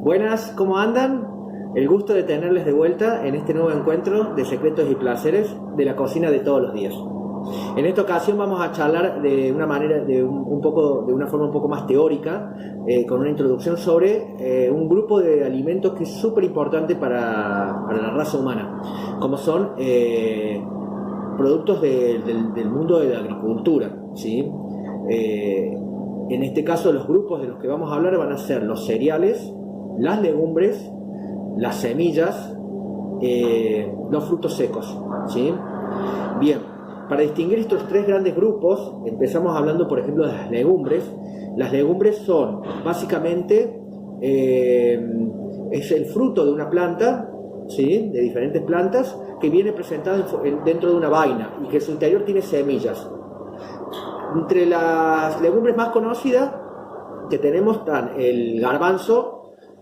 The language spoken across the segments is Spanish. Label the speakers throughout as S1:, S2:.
S1: Buenas, ¿cómo andan? El gusto de tenerles de vuelta en este nuevo encuentro de secretos y placeres de la cocina de todos los días. En esta ocasión vamos a charlar de una manera, de una forma un poco más teórica, con una introducción sobre un grupo de alimentos que es súper importante para la raza humana, como son productos del mundo de la agricultura, ¿sí? En este caso, los grupos de los que vamos a hablar van a ser los cereales, las legumbres, las semillas, los frutos secos, ¿sí? Bien, para distinguir estos tres grandes grupos, empezamos hablando, por ejemplo, de las legumbres. Las legumbres son, básicamente, es el fruto de una planta, ¿sí? De diferentes plantas, que viene presentado dentro de una vaina y que en su interior tiene semillas. Entre las legumbres más conocidas que tenemos están el garbanzo,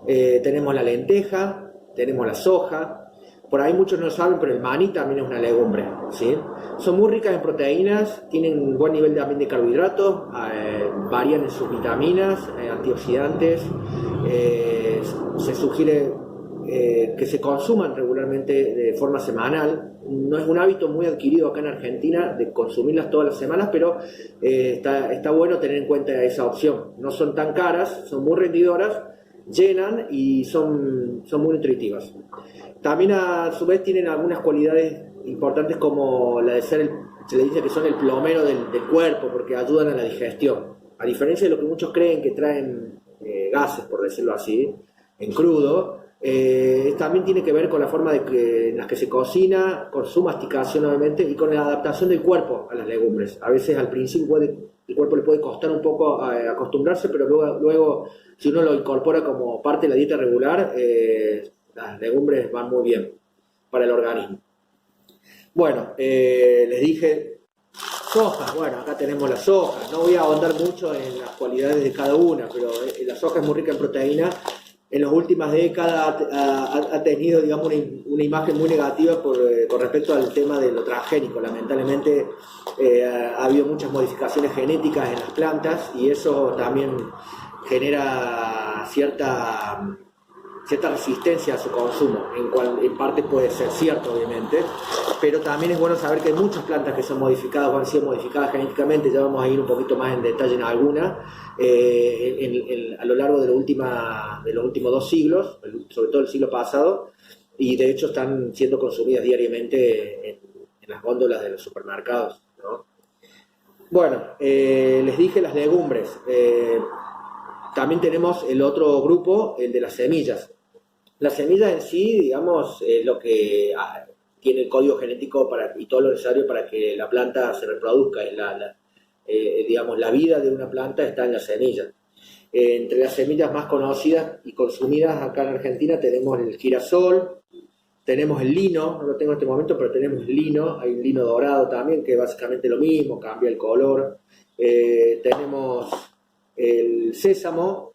S1: tenemos la lenteja, tenemos la soja. Por ahí muchos no saben, pero el maní también es una legumbre, ¿sí? Son muy ricas en proteínas, tienen un buen nivel también de carbohidratos, varían en sus vitaminas, antioxidantes. Se sugiere que se consuman regularmente de forma semanal. No es un hábito muy adquirido acá en Argentina de consumirlas todas las semanas, pero está bueno tener en cuenta esa opción. No son tan caras, son muy rendidoras, llenan y son muy nutritivas. También a su vez tienen algunas cualidades importantes, como la de ser se le dice que son el plomero del cuerpo, porque ayudan a la digestión. A diferencia de lo que muchos creen que traen gases, por decirlo así, en crudo, también tiene que ver con la forma en la que se cocina, con su masticación obviamente y con la adaptación del cuerpo a las legumbres. A veces al principio el cuerpo le puede costar un poco acostumbrarse, pero luego si uno lo incorpora como parte de la dieta regular, las legumbres van muy bien para el organismo. Bueno, les dije soja. Bueno, acá tenemos la soja. No voy a ahondar mucho en las cualidades de cada una, pero la soja es muy rica en proteína. En las últimas décadas ha tenido, digamos, una imagen muy negativa con respecto al tema de lo transgénico. Lamentablemente ha habido muchas modificaciones genéticas en las plantas y eso también genera cierta resistencia a su consumo, en parte puede ser cierto, obviamente, pero también es bueno saber que hay muchas plantas que son modificadas o han sido modificadas genéticamente. Ya vamos a ir un poquito más en detalle en algunas, a lo largo de los últimos 2 siglos, sobre todo el siglo pasado, y de hecho están siendo consumidas diariamente en las góndolas de los supermercados, ¿no? Bueno, les dije las legumbres. También tenemos el otro grupo, el de las semillas. Las semillas en sí, digamos, es lo que tiene el código genético y todo lo necesario para que la planta se reproduzca. Digamos, la vida de una planta está en las semillas. Entre las semillas más conocidas y consumidas acá en Argentina tenemos el girasol, tenemos el lino, no lo tengo en este momento, pero tenemos el lino. Hay un lino dorado también, que es básicamente lo mismo, cambia el color. Tenemos el sésamo.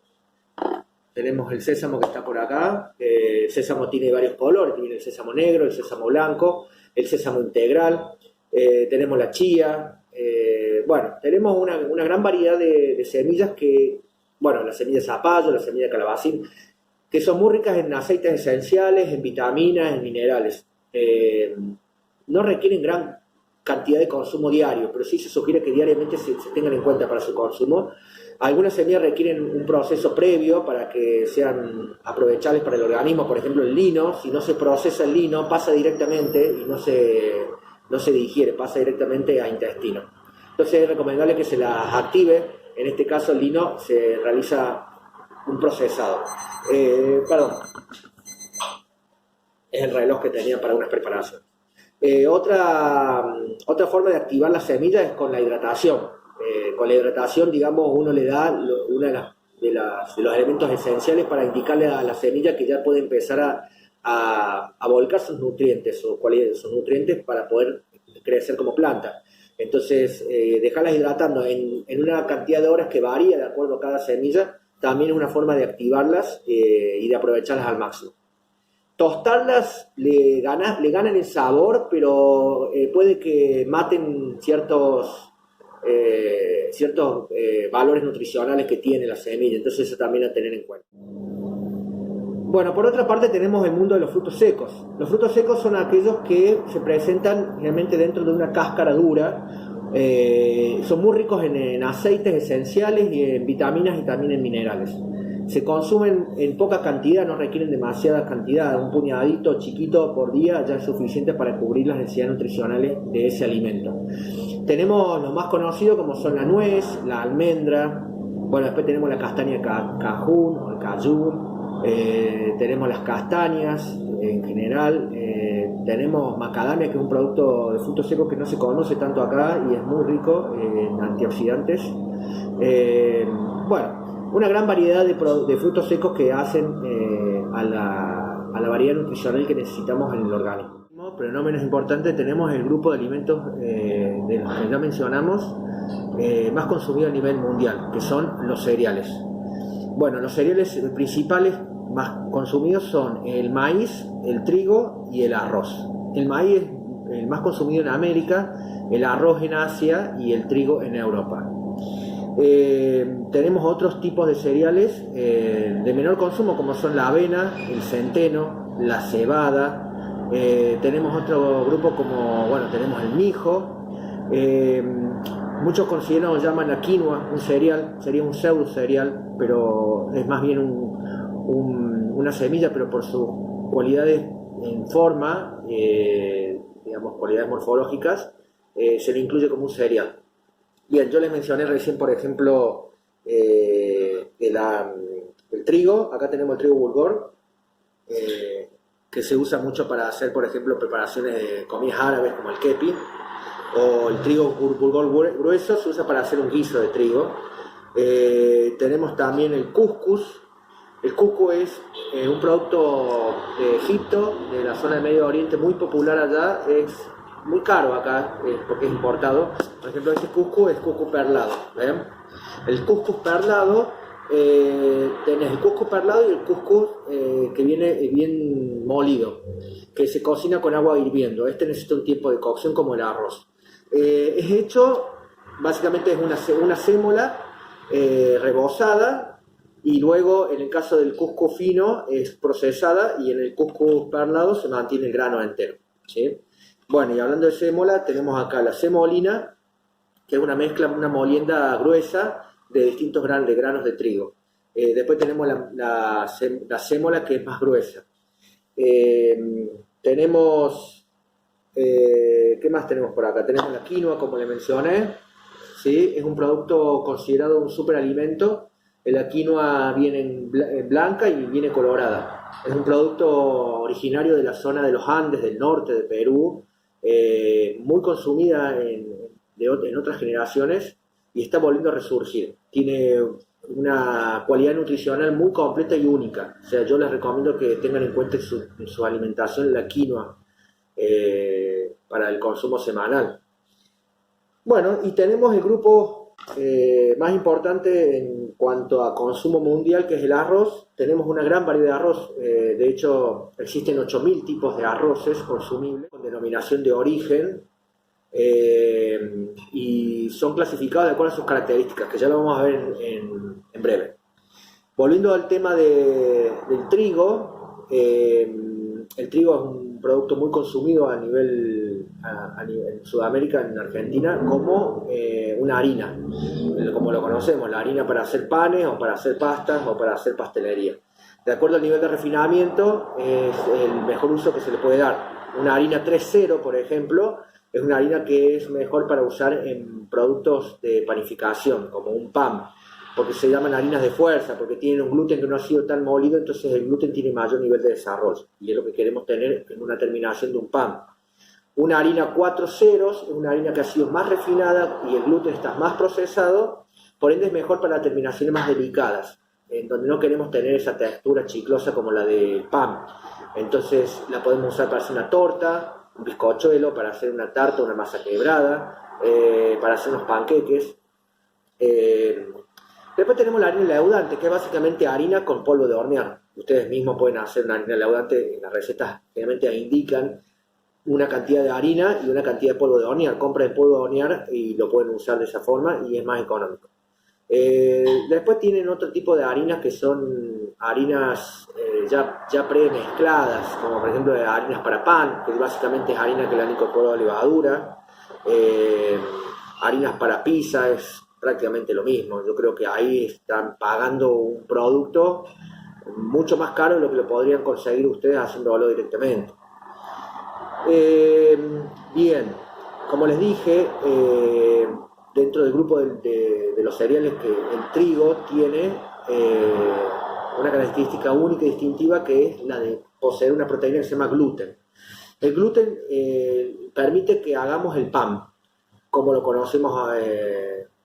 S1: Tenemos el sésamo que está por acá. El sésamo tiene varios colores, tiene el sésamo negro, el sésamo blanco, el sésamo integral. Tenemos la chía. Bueno, tenemos una gran variedad de semillas las semillas de zapallo, la semilla de calabacín, que son muy ricas en aceites esenciales, en vitaminas, en minerales. No requieren gran cantidad de consumo diario, pero sí se sugiere que diariamente se tengan en cuenta para su consumo. Algunas semillas requieren un proceso previo para que sean aprovechables para el organismo. Por ejemplo, el lino, si no se procesa el lino, pasa directamente y no se digiere, pasa directamente a intestino. Entonces es recomendable que se las active. En este caso el lino se realiza un procesado. Perdón, es el reloj que tenía para unas preparaciones. Otra forma de activar las semillas es con la hidratación. Con la hidratación, digamos, uno le da uno de los elementos esenciales para indicarle a la semilla que ya puede empezar a volcar sus nutrientes, sus nutrientes para poder crecer como planta. Entonces, dejarlas hidratando en una cantidad de horas que varía de acuerdo a cada semilla, también es una forma de activarlas y de aprovecharlas al máximo. Tostarlas le ganan el sabor, pero puede que maten ciertos valores nutricionales que tiene la semilla. Entonces eso también a tener en cuenta. Bueno, por otra parte tenemos el mundo de los frutos secos. Los frutos secos son aquellos que se presentan realmente dentro de una cáscara dura. Son muy ricos en aceites esenciales y en vitaminas y también en minerales. Se consumen en poca cantidad, no requieren demasiada cantidad. Un puñadito chiquito por día ya es suficiente para cubrir las necesidades nutricionales de ese alimento. Tenemos los más conocidos como son la nuez, la almendra. Bueno, después tenemos la castaña cajún o el cajún. Tenemos las castañas en general, tenemos macadamia, que es un producto de frutos secos que no se conoce tanto acá y es muy rico en antioxidantes. Bueno, una gran variedad de frutos secos que hacen a la variedad nutricional que necesitamos en el organismo. Pero no menos importante, tenemos el grupo de alimentos de los que ya mencionamos más consumido a nivel mundial, que son los cereales. Bueno, los cereales principales más consumidos son el maíz, el trigo y el arroz. El maíz es el más consumido en América, el arroz en Asia y el trigo en Europa. Tenemos otros tipos de cereales de menor consumo, como son la avena, el centeno, la cebada. Tenemos otro grupo como, bueno, tenemos el mijo. Muchos consideran o llaman la quinoa un cereal, sería un pseudo cereal, pero es más bien una semilla, pero por sus cualidades en forma, digamos, cualidades morfológicas, se le incluye como un cereal. Bien, yo les mencioné recién, por ejemplo, el trigo. Acá tenemos el trigo bulgur, que se usa mucho para hacer, por ejemplo, preparaciones de comidas árabes como el kepi. O el trigo bulgur grueso se usa para hacer un guiso de trigo. Tenemos también el cuscús. El cuscús es un producto de Egipto, de la zona del Medio Oriente, muy popular allá. Es muy caro acá porque es importado. Por ejemplo, este cuscús es cuscús perlado. ¿Ven? El cuscús perlado, tenés el cuscús perlado y el cuscús que viene bien molido, que se cocina con agua hirviendo. Este necesita un tiempo de cocción como el arroz. Es hecho, básicamente es una sémola rebozada, y luego en el caso del cuscús fino es procesada, y en el cuscús perlado se mantiene el grano entero, ¿sí? Bueno, y hablando de sémola, tenemos acá la semolina, que es una mezcla, una molienda gruesa de distintos granos de trigo. Después tenemos la sémola, que es más gruesa. Tenemos... ¿qué más tenemos por acá? Tenemos la quinoa, como le mencioné, ¿sí? Es un producto considerado un superalimento. La quinoa viene en blanca y viene colorada. Es un producto originario de la zona de los Andes, del norte de Perú, muy consumida en otras generaciones, y está volviendo a resurgir. Tiene una cualidad nutricional muy completa y única. O sea, yo les recomiendo que tengan en cuenta en su alimentación la quinoa, para el consumo semanal. Bueno, y tenemos el grupo más importante en cuanto a consumo mundial, que es el arroz. Tenemos una gran variedad de arroz. De hecho, existen 8.000 tipos de arroces consumibles con denominación de origen, y son clasificados de acuerdo a sus características, que ya lo vamos a ver en breve. Volviendo al tema del trigo, el trigo es un producto muy consumido a nivel en Sudamérica, en Argentina, como una harina, como lo conocemos, la harina para hacer panes o para hacer pastas o para hacer pastelería. De acuerdo al nivel de refinamiento, es el mejor uso que se le puede dar. Una harina 3.0, por ejemplo, es una harina que es mejor para usar en productos de panificación, como un pan, porque se llaman harinas de fuerza, porque tienen un gluten que no ha sido tan molido, entonces el gluten tiene mayor nivel de desarrollo, y es lo que queremos tener en una terminación de un pan. Una harina 4.0 es una harina que ha sido más refinada y el gluten está más procesado, por ende es mejor para las terminaciones más delicadas, en donde no queremos tener esa textura chiclosa como la del pan. Entonces la podemos usar para hacer una torta, un bizcochuelo, para hacer una tarta, una masa quebrada, para hacer unos panqueques. Después tenemos la harina leudante, que es básicamente harina con polvo de hornear. Ustedes mismos pueden hacer una harina leudante. En las recetas generalmente indican una cantidad de harina y una cantidad de polvo de hornear. Compran el polvo de hornear y lo pueden usar de esa forma, y es más económico. Después tienen otro tipo de harinas, que son harinas ya premezcladas, como por ejemplo harinas para pan, que básicamente es harina que le han incorporado levadura. Harinas para pizza es prácticamente lo mismo. Yo creo que ahí están pagando un producto mucho más caro de lo que lo podrían conseguir ustedes haciéndolo directamente. Bien, como les dije, dentro del grupo de los cereales, que el trigo tiene una característica única y distintiva, que es la de poseer una proteína que se llama gluten. El gluten permite que hagamos el pan como lo conocemos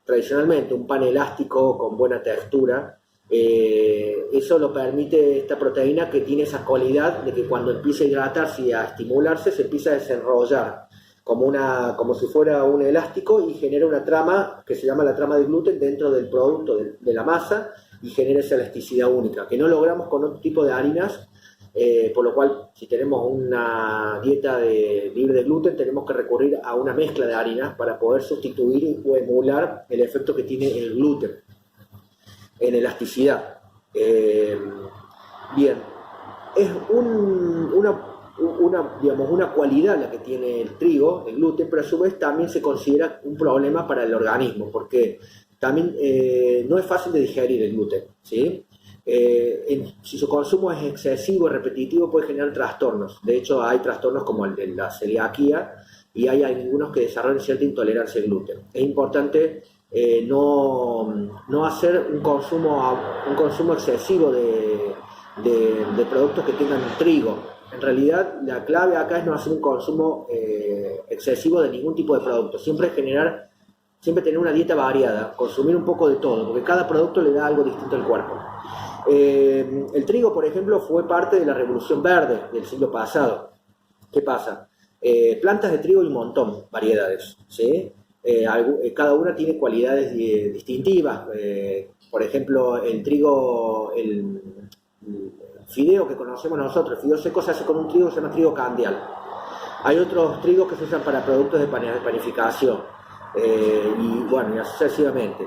S1: tradicionalmente, un pan elástico con buena textura. Eso lo permite esta proteína, que tiene esa cualidad de que cuando empieza a hidratarse y a estimularse, se empieza a desenrollar como si fuera un elástico, y genera una trama que se llama la trama de gluten dentro del producto, de la masa, y genera esa elasticidad única, que no logramos con otro tipo de harinas. Por lo cual, si tenemos una dieta libre de gluten, tenemos que recurrir a una mezcla de harinas para poder sustituir o emular el efecto que tiene el gluten en elasticidad. Bien, es una cualidad la que tiene el trigo, el gluten, pero a su vez también se considera un problema para el organismo, porque también no es fácil de digerir el gluten, ¿sí? Si su consumo es excesivo y repetitivo, puede generar trastornos. De hecho, hay trastornos como el de la celiaquía, y hay algunos que desarrollan cierta intolerancia al gluten. Es importante no hacer un consumo excesivo de productos que tengan trigo. En realidad, la clave acá es no hacer un consumo excesivo de ningún tipo de producto. Siempre tener una dieta variada, consumir un poco de todo, porque cada producto le da algo distinto al cuerpo. El trigo, por ejemplo, fue parte de la Revolución Verde del siglo pasado. ¿Qué pasa? Plantas de trigo hay un montón, variedades, ¿sí? Cada una tiene cualidades distintivas. Por ejemplo, el trigo, el fideo que conocemos nosotros, el fideo seco, se hace con un trigo que se llama trigo candial. Hay otros trigos que se usan para productos de panificación, y bueno, y así sucesivamente.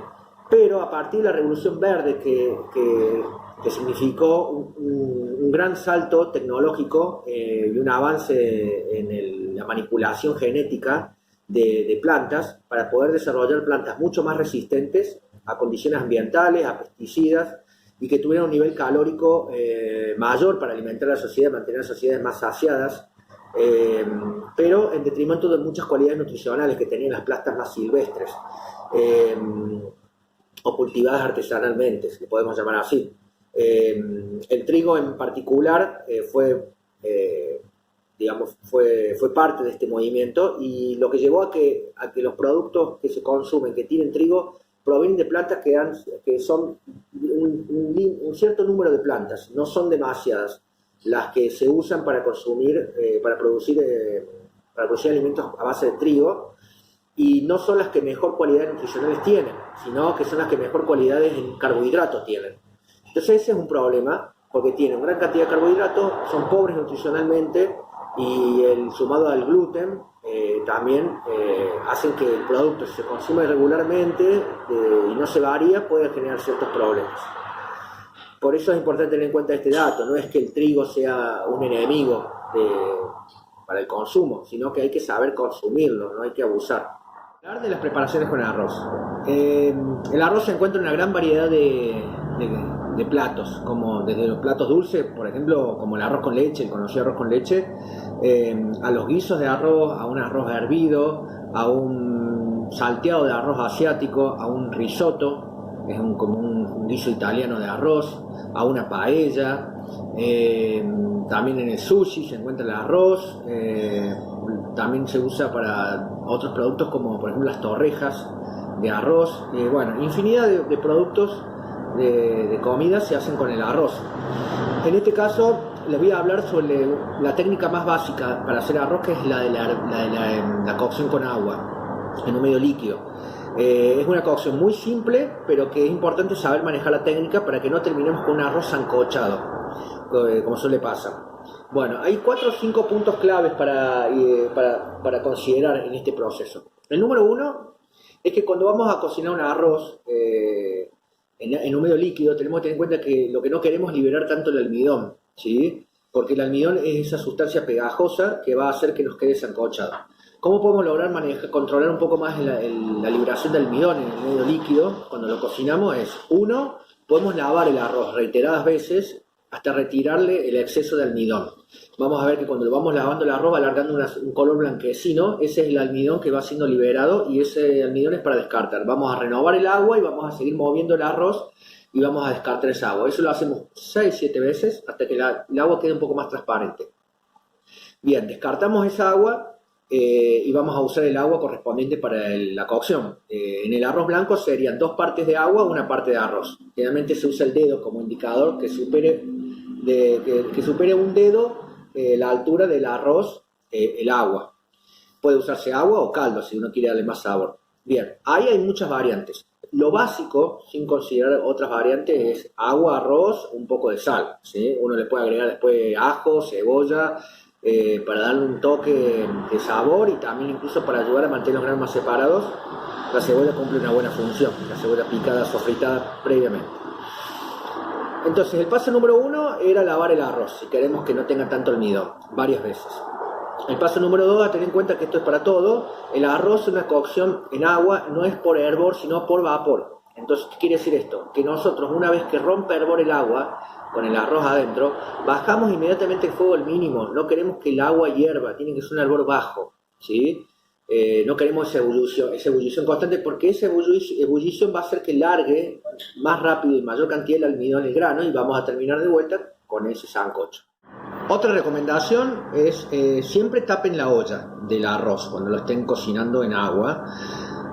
S1: Pero a partir de la Revolución Verde, que significó un gran salto tecnológico y un avance en la manipulación genética de plantas, para poder desarrollar plantas mucho más resistentes a condiciones ambientales, a pesticidas, y que tuvieran un nivel calórico mayor para alimentar a la sociedad, mantener las sociedades más saciadas, pero en detrimento de muchas cualidades nutricionales que tenían las plantas más silvestres, o cultivadas artesanalmente, si le podemos llamar así. El trigo en particular fue parte de este movimiento, y lo que llevó a que los productos que se consumen que tienen trigo provienen de plantas que son un cierto número de plantas, no son demasiadas las que se usan para producir alimentos a base de trigo, y no son las que mejor cualidades nutricionales tienen, sino que son las que mejor cualidades en carbohidratos tienen. Entonces ese es un problema, porque tienen gran cantidad de carbohidratos, son pobres nutricionalmente, y el sumado al gluten también hacen que el producto, si se consume regularmente y no se varía, puede generar ciertos problemas. Por eso es importante tener en cuenta este dato. No es que el trigo sea un enemigo para el consumo, sino que hay que saber consumirlo, no hay que abusar. Hablar de las preparaciones con arroz. El arroz se encuentra en una gran variedad de platos, como desde los platos dulces, por ejemplo, como el arroz con leche, el conocido arroz con leche, a los guisos de arroz, a un arroz hervido, a un salteado de arroz asiático, a un risotto, es como un guiso italiano de arroz, a una paella. También en el sushi se encuentra el arroz. También se usa para otros productos, como por ejemplo las torrejas de arroz. Bueno, infinidad de productos de comida se hacen con el arroz. En este caso les voy a hablar sobre la técnica más básica para hacer arroz, que es la de la cocción con agua en un medio líquido. Es una cocción muy simple, pero que es importante saber manejar la técnica para que no terminemos con un arroz sancochado, como suele pasar. Bueno, hay 4 o 5 puntos claves para considerar en este proceso. El número 1 es que cuando vamos a cocinar un arroz en un medio líquido, tenemos que tener en cuenta que lo que no queremos es liberar tanto el almidón. ¿sí? Porque el almidón es esa sustancia pegajosa que va a hacer que nos quede sancochado. ¿Cómo podemos lograr controlar un poco más la liberación de almidón en el medio líquido cuando lo cocinamos? Es, uno, podemos lavar el arroz reiteradas veces hasta retirarle el exceso de almidón. Vamos a ver que cuando lo vamos lavando el arroz va alargando un color blanquecino, ese es el almidón que va siendo liberado y ese almidón es para descartar. Vamos a renovar el agua y vamos a seguir moviendo el arroz y vamos a descartar esa agua. Eso lo hacemos 6-7 veces hasta que el agua quede un poco más transparente. Bien, descartamos esa agua y vamos a usar el agua correspondiente para la cocción. En el arroz blanco serían 2 partes de agua, 1 parte de arroz. Generalmente se usa el dedo como indicador que supere un dedo la altura del arroz, el agua. Puede usarse agua o caldo si uno quiere darle más sabor. Bien, ahí hay muchas variantes. Lo básico, sin considerar otras variantes, es agua, arroz, un poco de sal, ¿sí? Uno le puede agregar después ajo, cebolla, para darle un toque de sabor y también incluso para ayudar a mantener los granos más separados. La cebolla cumple una buena función, la cebolla picada, sofritada previamente. Entonces el paso número 1 era lavar el arroz, si queremos que no tenga tanto almidón, varias veces. El paso número 2, a tener en cuenta que esto es para todo, el arroz es una cocción en agua, no es por hervor, sino por vapor. Entonces, ¿qué quiere decir esto? Que nosotros, una vez que rompe hervor el agua, con el arroz adentro, bajamos inmediatamente el fuego al mínimo. No queremos que el agua hierva, tiene que ser un hervor bajo, ¿sí? No queremos esa ebullición constante, porque esa ebullición va a hacer que largue más rápido y mayor cantidad de almidón en el grano y vamos a terminar de vuelta con ese sancocho. Otra recomendación es siempre tapen la olla del arroz cuando lo estén cocinando en agua,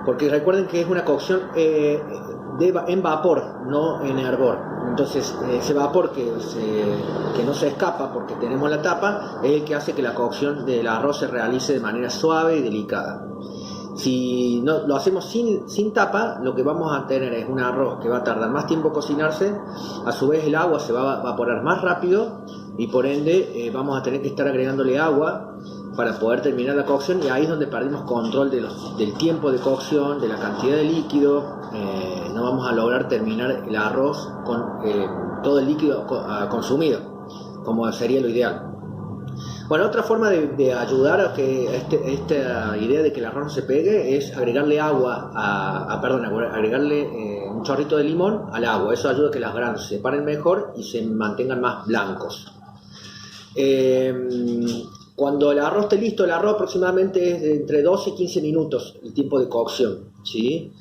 S1: porque recuerden que es una cocción en vapor, no en hervor. Entonces ese vapor que no se escapa porque tenemos la tapa es el que hace que la cocción del arroz se realice de manera suave y delicada. Si no, lo hacemos sin tapa, lo que vamos a tener es un arroz que va a tardar más tiempo cocinarse, a su vez el agua se va a evaporar más rápido y por ende vamos a tener que estar agregándole agua para poder terminar la cocción, y ahí es donde perdemos control del tiempo de cocción, de la cantidad de líquido. No vamos a lograr terminar el arroz con todo el líquido consumido, como sería lo ideal. Bueno, otra forma de ayudar a que esta idea de que el arroz no se pegue es agregarle agregarle un chorrito de limón al agua. Eso ayuda a que los granos se separen mejor y se mantengan más blancos. Cuando el arroz esté listo, el arroz aproximadamente es de entre 12 y 15 minutos el tiempo de cocción, ¿sí?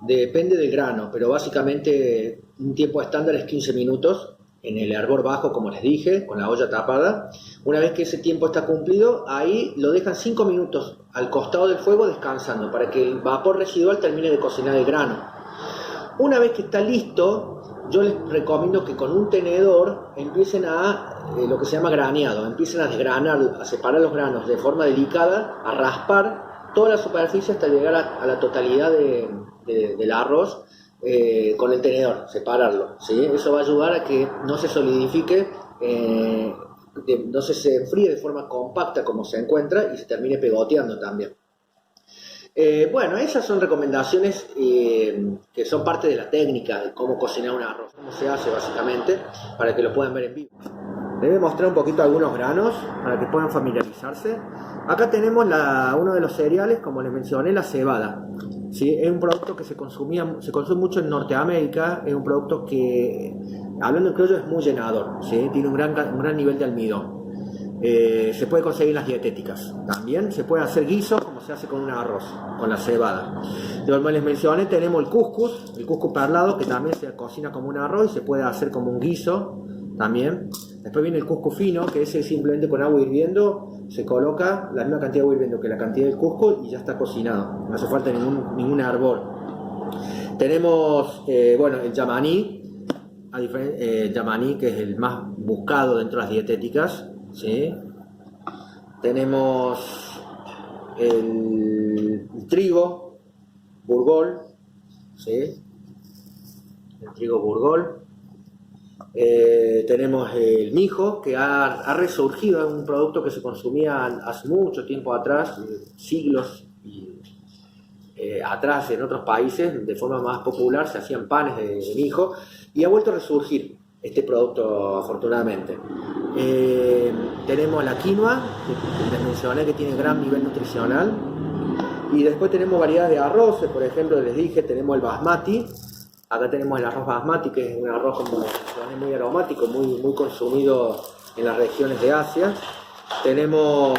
S1: Depende del grano, pero básicamente un tiempo estándar es 15 minutos en el hervor bajo, como les dije, con la olla tapada. Una vez que ese tiempo está cumplido, ahí lo dejan 5 minutos al costado del fuego descansando para que el vapor residual termine de cocinar el grano. Una vez que está listo, yo les recomiendo que con un tenedor empiecen a lo que se llama graneado, empiecen a desgranar, a separar los granos de forma delicada, a raspar toda la superficie hasta llegar a la totalidad del arroz con el tenedor, separarlo, ¿sí? Eso va a ayudar a que no se solidifique, no se enfríe de forma compacta como se encuentra y se termine pegoteando también. Bueno, esas son recomendaciones que son parte de la técnica de cómo cocinar un arroz, cómo se hace básicamente, para que lo puedan ver en vivo. Les voy a mostrar un poquito algunos granos para que puedan familiarizarse. Acá tenemos uno de los cereales, como les mencioné, la cebada. ¿Sí? Es un producto que se consume mucho en Norteamérica, es un producto que, hablando en criollo, es muy llenador, ¿sí? Tiene un gran nivel de almidón. Se puede conseguir en las dietéticas. También se puede hacer guisos como se hace con un arroz, con la cebada. Como les mencioné, tenemos el cuscús perlado, que también se cocina como un arroz y se puede hacer como un guiso también. Después viene el cuscús fino, que ese simplemente con agua hirviendo se coloca la misma cantidad de agua hirviendo que la cantidad del cuscús y ya está cocinado. No hace falta ningún hervor. Tenemos el yamaní, yamaní, que es el más buscado dentro de las dietéticas, ¿sí? Tenemos el trigo burgol, ¿sí? El trigo burgol. Tenemos el mijo, que ha resurgido, es un producto que se consumía hace mucho tiempo atrás, siglos atrás en otros países, de forma más popular, se hacían panes de mijo, y ha vuelto a resurgir. este producto, afortunadamente. Tenemos la quinoa, que les mencioné, que tiene gran nivel nutricional. Y después tenemos variedades de arroces, por ejemplo, les dije, tenemos el basmati. Acá tenemos el arroz basmati, que es un arroz como muy aromático, muy consumido en las regiones de Asia. Tenemos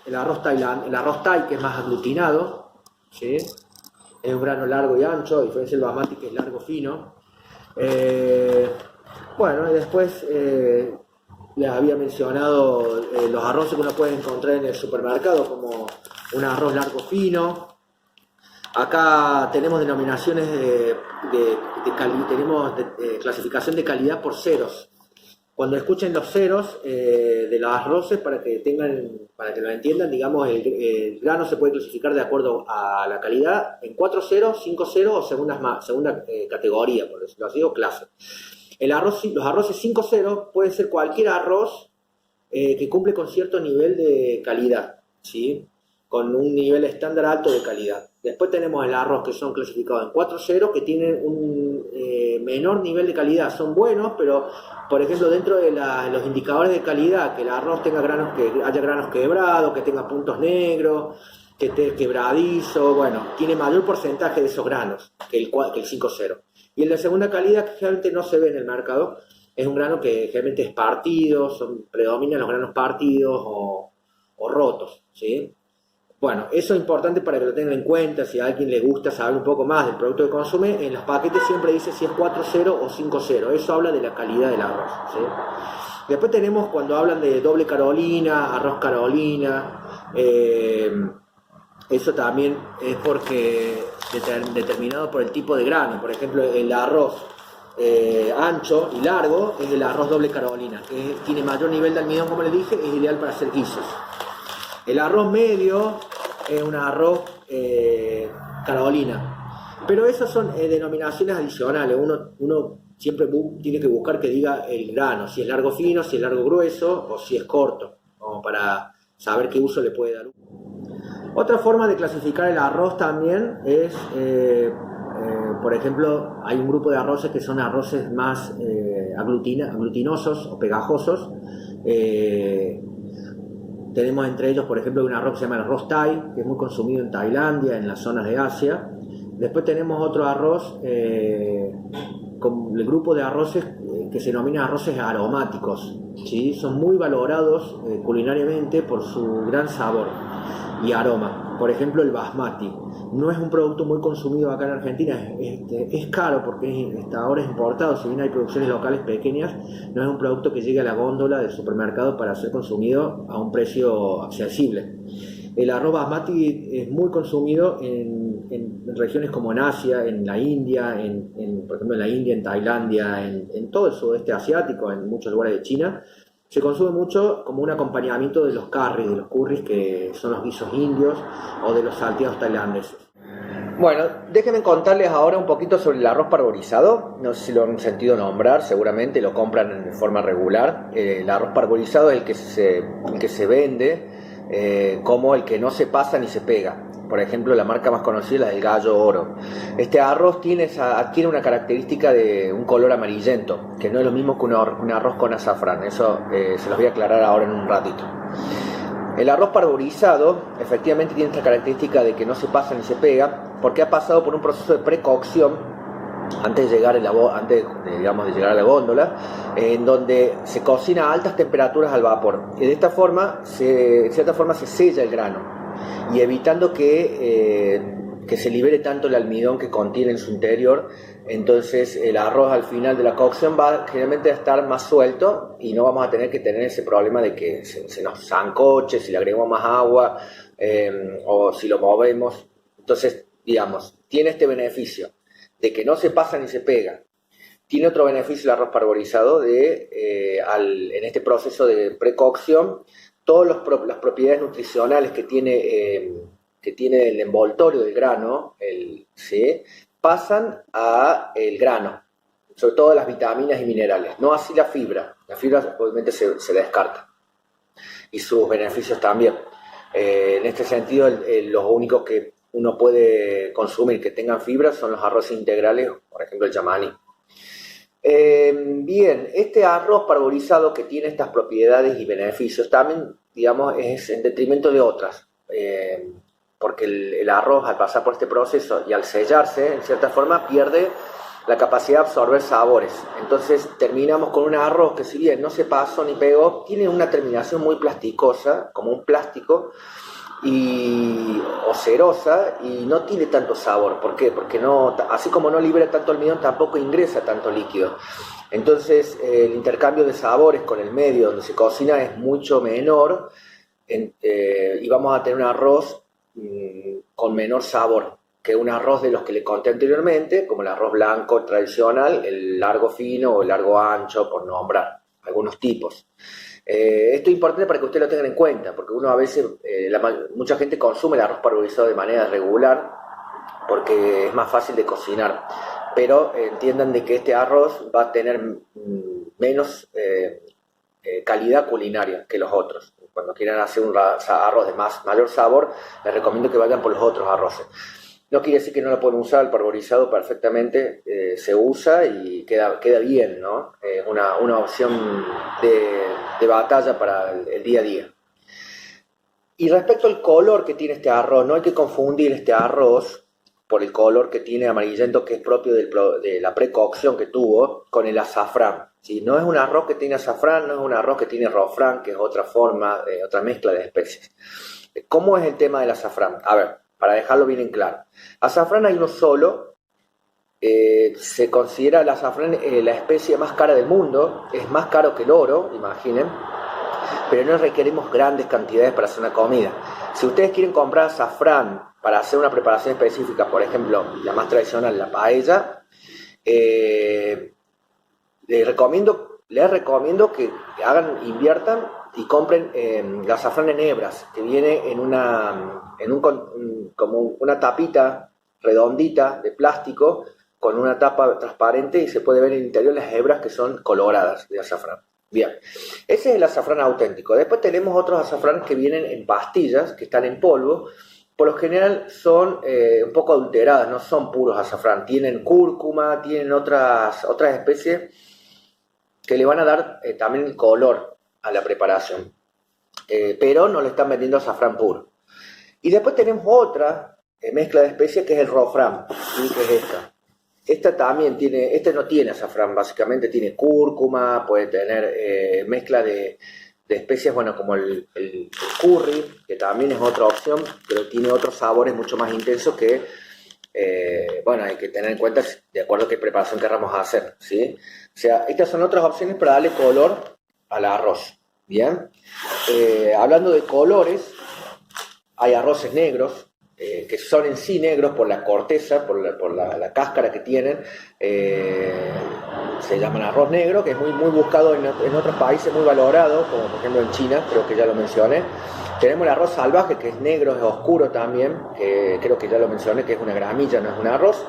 S1: el arroz thai, que es más aglutinado, ¿sí? Es un grano largo y ancho, a diferencia del basmati, que es largo fino. Bueno, y después les había mencionado los arroces que uno puede encontrar en el supermercado, como un arroz largo fino. Acá tenemos denominaciones tenemos clasificación de calidad por ceros. Cuando escuchen los ceros de los arroces, para que lo entiendan, digamos, el grano se puede clasificar de acuerdo a la calidad en 4 ceros, 5 ceros o segunda categoría, por decirlo así, o clase. Los arroces 5 ceros pueden ser cualquier arroz que cumple con cierto nivel de calidad, ¿sí? Con un nivel estándar alto de calidad. Después tenemos el arroz que son clasificados en 4 ceros, que tienen un menor nivel de calidad. Son buenos, pero, por ejemplo, dentro de los indicadores de calidad, que el arroz tenga haya granos quebrados, que tenga puntos negros, que esté quebradizo, bueno, tiene mayor porcentaje de esos granos que el 5-0. Y el de segunda calidad, que generalmente no se ve en el mercado, es un grano que generalmente es partido, predominan los granos partidos o rotos, ¿sí? Bueno, eso es importante para que lo tengan en cuenta. Si a alguien le gusta saber un poco más del producto que consume, en los paquetes siempre dice si es 4-0 o 5-0. Eso habla de la calidad del arroz, ¿sí? Después tenemos cuando hablan de doble Carolina, arroz Carolina. Eso también es porque determinado por el tipo de grano. Por ejemplo, el arroz ancho y largo es el arroz doble Carolina, que tiene mayor nivel de almidón, como les dije, es ideal para hacer guisos. El arroz medio es un arroz Carolina. Pero esas son denominaciones adicionales. Uno siempre tiene que buscar que diga el grano, si es largo fino, si es largo grueso o si es corto, como para saber qué uso le puede dar. Otra forma de clasificar el arroz también es, por ejemplo, hay un grupo de arroces que son arroces más aglutinosos o pegajosos. Tenemos entre ellos, por ejemplo, un arroz que se llama el arroz thai, que es muy consumido en Tailandia, en las zonas de Asia. Después tenemos otro arroz, con el grupo de arroces que se denomina arroces aromáticos, ¿sí? Son muy valorados culinariamente por su gran sabor y aroma. Por ejemplo, el basmati. No es un producto muy consumido acá en Argentina, es caro porque hasta ahora es importado, si bien hay producciones locales pequeñas, no es un producto que llegue a la góndola del supermercado para ser consumido a un precio accesible. El arroz basmati es muy consumido en regiones como en Asia, en la India, por ejemplo en la India, en Tailandia, en todo el sudeste asiático, en muchos lugares de China. Se consume mucho como un acompañamiento de los curries, que son los guisos indios, o de los salteados tailandeses. Bueno, déjenme contarles ahora un poquito sobre el arroz parboilizado. No sé si lo han sentido nombrar, seguramente lo compran de forma regular. El arroz parboilizado es el que se vende como el que no se pasa ni se pega. Por ejemplo, la marca más conocida es la del Gallo Oro. Este arroz adquiere una característica de un color amarillento, que no es lo mismo que un arroz con azafrán. Eso se los voy a aclarar ahora en un ratito. El arroz parboilizado efectivamente tiene esta característica de que no se pasa ni se pega, porque ha pasado por un proceso de precocción antes de llegar de llegar a la góndola, en donde se cocina a altas temperaturas al vapor. Y de esta forma, de cierta forma, se sella el grano, y evitando que se libere tanto el almidón que contiene en su interior. Entonces el arroz al final de la cocción va generalmente a estar más suelto y no vamos a tener ese problema de que se nos sancoche si le agregamos más agua o si lo movemos. Entonces, digamos, tiene este beneficio de que no se pasa ni se pega. Tiene otro beneficio el arroz parboilizado en este proceso de precocción. Todas las propiedades nutricionales que tiene el envoltorio del grano, ¿sí?, pasan a el grano, sobre todo las vitaminas y minerales, no así la fibra. La fibra obviamente se descarta, y sus beneficios también. En este sentido, los únicos que uno puede consumir que tengan fibra son los arroces integrales, por ejemplo el yamaní. Bien, este arroz parbolizado que tiene estas propiedades y beneficios también, digamos, es en detrimento de otras, porque el arroz al pasar por este proceso y al sellarse, en cierta forma, pierde la capacidad de absorber sabores. Entonces terminamos con un arroz que si bien no se pasó ni pegó, tiene una terminación muy plasticosa, como un plástico, o cerosa, y no tiene tanto sabor. ¿Por qué? Porque no, así como no libera tanto almidón, tampoco ingresa tanto líquido. Entonces el intercambio de sabores con el medio donde se cocina es mucho menor, y vamos a tener un arroz con menor sabor que un arroz de los que le conté anteriormente, como el arroz blanco tradicional, el largo fino o el largo ancho, por nombrar algunos tipos. Esto es importante para que ustedes lo tengan en cuenta, porque uno a veces, mucha gente consume el arroz parbolizado de manera regular, porque es más fácil de cocinar, pero entiendan de que este arroz va a tener menos calidad culinaria que los otros. Cuando quieran hacer un arroz de mayor sabor, les recomiendo que vayan por los otros arroces. No quiere decir que no lo pueden usar, el parbolizado perfectamente se usa y queda bien, ¿no? Es una opción de batalla para el día a día. Y respecto al color que tiene este arroz, no hay que confundir este arroz por el color que tiene amarillento, que es propio de la precocción que tuvo, con el azafrán. ¿Sí? No es un arroz que tiene azafrán, no es un arroz que tiene rofrán, que es otra forma, otra mezcla de especies. ¿Cómo es el tema del azafrán? A ver, para dejarlo bien en claro. Azafrán hay uno solo. Se considera el azafrán la especie más cara del mundo. Es más caro que el oro, imaginen. Pero no requerimos grandes cantidades para hacer una comida. Si ustedes quieren comprar azafrán para hacer una preparación específica, por ejemplo, la más tradicional, la paella, les recomiendo que inviertan y compren el azafrán en hebras, que viene como una tapita redondita de plástico con una tapa transparente, y se puede ver en el interior las hebras que son coloradas de azafrán. Bien, ese es el azafrán auténtico. Después tenemos otros azafranes que vienen en pastillas, que están en polvo. Por lo general son un poco adulteradas, no son puros azafrán. Tienen cúrcuma, tienen otras especies que le van a dar también el color a la preparación. Pero no le están vendiendo azafrán puro. Y después tenemos otra mezcla de especies, que es el rofrán, ¿sí? Que es esta. Este no tiene azafrán, básicamente tiene cúrcuma, puede tener mezcla de especies, bueno, como el curry, que también es otra opción, pero tiene otros sabores mucho más intensos que, bueno, hay que tener en cuenta de acuerdo a qué preparación queramos hacer, ¿sí? O sea, estas son otras opciones para darle color al arroz, ¿bien? Hablando de colores, hay arroces negros, que son en sí negros por la corteza, por la cáscara que tienen. Se llaman arroz negro, que es muy buscado en otros países, muy valorado, como por ejemplo en China, creo que ya lo mencioné. Tenemos el arroz salvaje, que es negro, es oscuro también, que creo que ya lo mencioné, que es una gramilla, no es un arroz.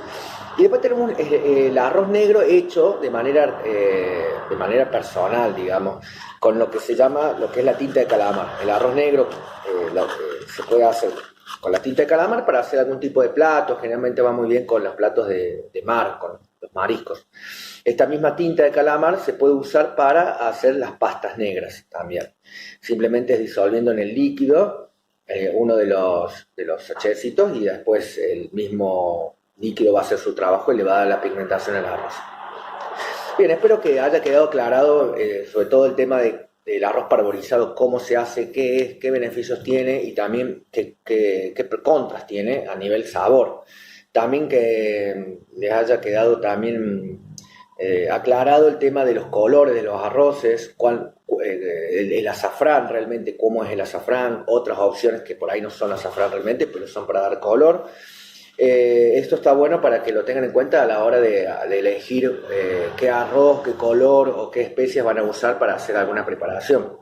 S1: Y después tenemos el arroz negro hecho de manera personal, digamos, con lo que se llama, lo que es la tinta de calamar. El arroz negro se puede hacer con la tinta de calamar para hacer algún tipo de plato. Generalmente va muy bien con los platos de mar, con los mariscos. Esta misma tinta de calamar se puede usar para hacer las pastas negras también. Simplemente es disolviendo en el líquido uno de los sachecitos, y después el mismo líquido va a hacer su trabajo y le va a dar la pigmentación al arroz. Bien, espero que haya quedado aclarado sobre todo el tema del arroz parbolizado, cómo se hace, qué es, qué beneficios tiene, y también qué contras tiene a nivel sabor. También que les haya quedado también aclarado el tema de los colores de los arroces, el azafrán realmente, cómo es el azafrán, otras opciones que por ahí no son azafrán realmente, pero son para dar color. Esto está bueno para que lo tengan en cuenta a la hora de elegir qué arroz, qué color o qué especias van a usar para hacer alguna preparación.